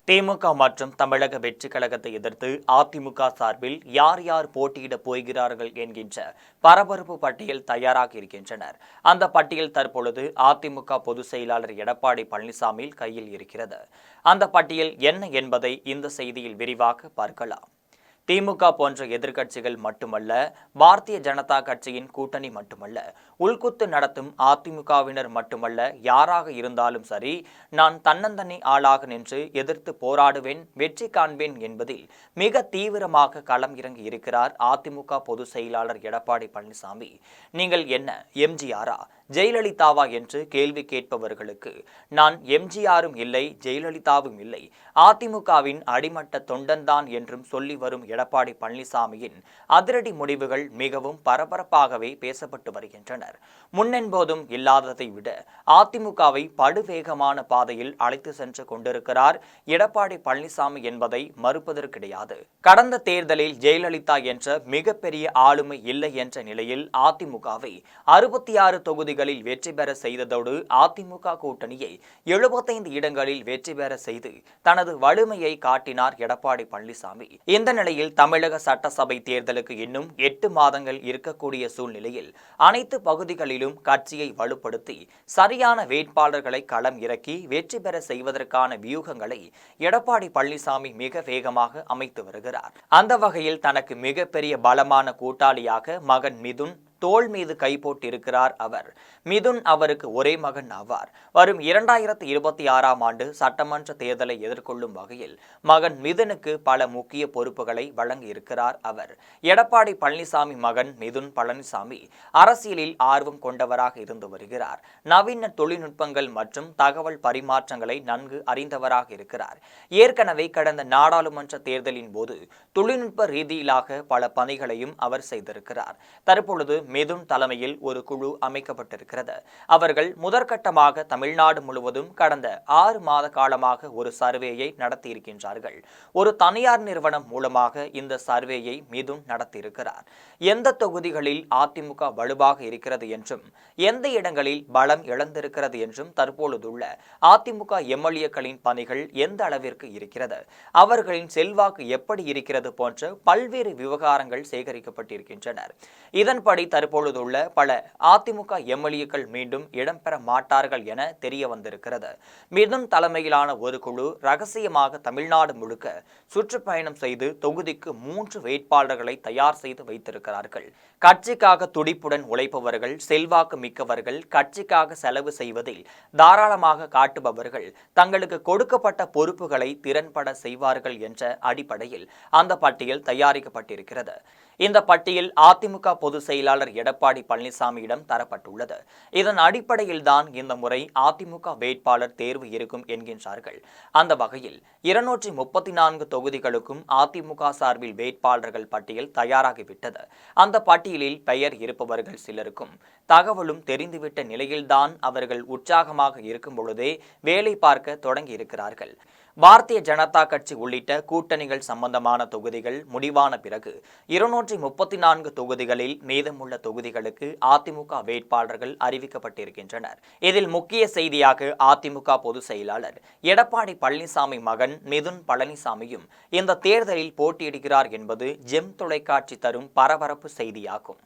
திமுக மற்றும் தமிழக வெற்றிக் கழகத்தை எதிர்த்து அதிமுக சார்பில் யார் யார் போட்டியிடப் போகிறார்கள் என்கின்ற பரபரப்பு பட்டியல் தயாராக இருக்கின்றனர். அந்த பட்டியல் தற்பொழுது அதிமுக பொதுச் செயலாளர் எடப்பாடி பழனிசாமி கையில் இருக்கிறது. அந்த பட்டியல் என்ன என்பதை இந்த செய்தியில் விரிவாக பார்க்கலாம். திமுக போன்ற எதிர்க்கட்சிகள் மட்டுமல்ல, பாரதிய ஜனதா கட்சியின் கூட்டணி மட்டுமல்ல, உள்குத்து நடத்தும் அதிமுகவினர் மட்டுமல்ல, யாராக இருந்தாலும் சரி, நான் தன்னந்தனி ஆளாக நின்று எதிர்த்து போராடுவேன், வெற்றி காண்பேன் என்பதில் மிக தீவிரமாக களம் இறங்கி இருக்கிறார் அதிமுக பொதுச் செயலாளர் எடப்பாடி பழனிசாமி. நீங்கள் என்ன எம்ஜிஆரா, ஜெயலலிதாவா என்று கேள்வி கேட்பவர்களுக்கு நான் எம்ஜிஆரும் இல்லை, ஜெயலலிதாவும் இல்லை, அதிமுகவின் அடிமட்ட தொண்டன்தான் என்றும் சொல்லி வரும் எடப்பாடி பழனிசாமியின் அதிரடி முடிவுகள் மிகவும் பரபரப்பாகவே பேசப்பட்டு வருகின்றனர். முன்னென்போதும் இல்லாததை விட அதிமுகவை படுவேகமான பாதையில் அழைத்து சென்று கொண்டிருக்கிறார் எடப்பாடி பழனிசாமி என்பதை மறுப்பதற்கு கிடையாது. கடந்த தேர்தலில் ஜெயலலிதா என்ற மிகப்பெரிய ஆளுமை இல்லை என்ற நிலையில் அதிமுகவை 66 தொகுதிகளில் வெற்றி பெற செய்ததோடு அதிமுக கூட்டணியை 75 இடங்களில் வெற்றி பெற செய்து தனது வலிமையை காட்டினார் எடப்பாடி பழனிசாமி. இந்த நிலையில் தமிழக சட்டசபை தேர்தலுக்கு இன்னும் 8 மாதங்கள் இருக்கக்கூடிய சூழ்நிலையில் அனைத்து பகுதிகளிலும் கட்சியை வலுப்படுத்தி சரியான வேட்பாளர்களை களம் இறக்கி வெற்றி பெற செய்வதற்கான வியூகங்களை எடப்பாடி பழனிசாமி மிக வேகமாக அமைத்து வருகிறார். அந்த வகையில் தனக்கு மிகப்பெரிய பலமான கூட்டாளியாக மகன் மிதுன் தோள் மீது கை போட்டிருக்கிறார் அவர். மிதுன் அவருக்கு ஒரே மகன் ஆவார். வரும் 2026ஆம் ஆண்டு சட்டமன்ற தேர்தலை எதிர்கொள்ளும் வகையில் மகன் மிதுனுக்கு பல முக்கிய பொறுப்புகளை வழங்கி இருக்கிறார் அவர். எடப்பாடி பழனிசாமி மகன் மிதுன் பழனிசாமி அரசியலில் ஆர்வம் கொண்டவராக இருந்து வருகிறார். நவீன தொழில்நுட்பங்கள் மற்றும் தகவல் பரிமாற்றங்களை நன்கு அறிந்தவராக இருக்கிறார். ஏற்கனவே கடந்த நாடாளுமன்ற தேர்தலின் போது தொழில்நுட்ப ரீதியிலாக பல பணிகளையும் அவர் செய்திருக்கிறார். தற்பொழுது மிதுன் தலைமையில் ஒரு குழு அமைக்கப்பட்டிருக்கிறது. அவர்கள் முதற்கட்டமாக தமிழ்நாடு முழுவதும் கடந்த 6 மாத காலமாக ஒரு சர்வேயை நடத்தியிருக்கின்றார்கள். ஒரு தனியார் நிறுவனம் மூலமாக இந்த சர்வேயை மிதுன் நடத்தியிருக்கிறார். எந்த தொகுதிகளில் அதிமுக வலுவாக இருக்கிறது என்றும் எந்த இடங்களில் பலம் இழந்திருக்கிறது என்றும் தற்பொழுதுள்ள அதிமுக எம்எல்ஏக்களின் பணிகள் எந்த அளவிற்கு இருக்கிறது, அவர்களின் செல்வாக்கு எப்படி இருக்கிறது போன்ற பல்வேறு விவகாரங்கள் சேகரிக்கப்பட்டிருக்கின்றனர். இதன்படி தற்பொழுதுள்ள பல அதிமுக எம்எல்ஏக்கள் மீண்டும் இடம்பெற மாட்டார்கள் என தெரிய வந்திருக்கிறது. மிதுன் தலைமையிலான ஒரு குழு ரகசியமாக தமிழ்நாடு முழுக்க சுற்றுப்பயணம் செய்து தொகுதிக்கு 3 வேட்பாளர்களை தயார் செய்து வைத்திருக்கிறார்கள். கட்சிக்காக துடிப்புடன் உழைப்பவர்கள், செல்வாக்கு மிக்கவர்கள், கட்சிக்காக செலவு செய்வதில் தாராளமாக காட்டுபவர்கள், தங்களுக்கு கொடுக்கப்பட்ட பொறுப்புகளை திறன்பட செய்வார்கள் என்ற அடிப்படையில் அந்த பட்டியல் தயாரிக்கப்பட்டிருக்கிறது. இந்த பட்டியல் அதிமுக பொதுச் செயலாளர் எடப்பாடி பழனிசாமியிடம் தரப்பட்டுள்ளது. இதன் அடிப்படையில் தான் இந்த முறை அதிமுக வேட்பாளர் தேர்வு இருக்கும் என்கின்றார்கள். அந்த வகையில் 234 தொகுதிகளுக்கும் அதிமுக சார்பில் வேட்பாளர்கள் பட்டியல் தயாராகிவிட்டது. அந்த பட்டியலில் பெயர் இருப்பவர்கள் சிலருக்கும் தகவலும் தெரிந்துவிட்ட நிலையில்தான் அவர்கள் உற்சாகமாக இருக்கும் பொழுதே வேலை பார்க்க தொடங்கி இருக்கிறார்கள். பாரதிய ஜனதா கட்சி உள்ளிட்ட கூட்டணிகள் சம்பந்தமான தொகுதிகள் முடிவான பிறகு 234 தொகுதிகளில் மீதமுள்ள தொகுதிகளுக்கு அதிமுக வேட்பாளர்கள் அறிவிக்கப்பட்டிருக்கின்றனர். இதில் முக்கிய செய்தியாக அதிமுக பொதுச் செயலாளர் எடப்பாடி பழனிசாமி மகன் மிதுன் பழனிசாமியும் இந்த தேர்தலில் போட்டியிடுகிறார் என்பது ஜெம் தொலைக்காட்சி தரும் பரபரப்பு செய்தியாகும்.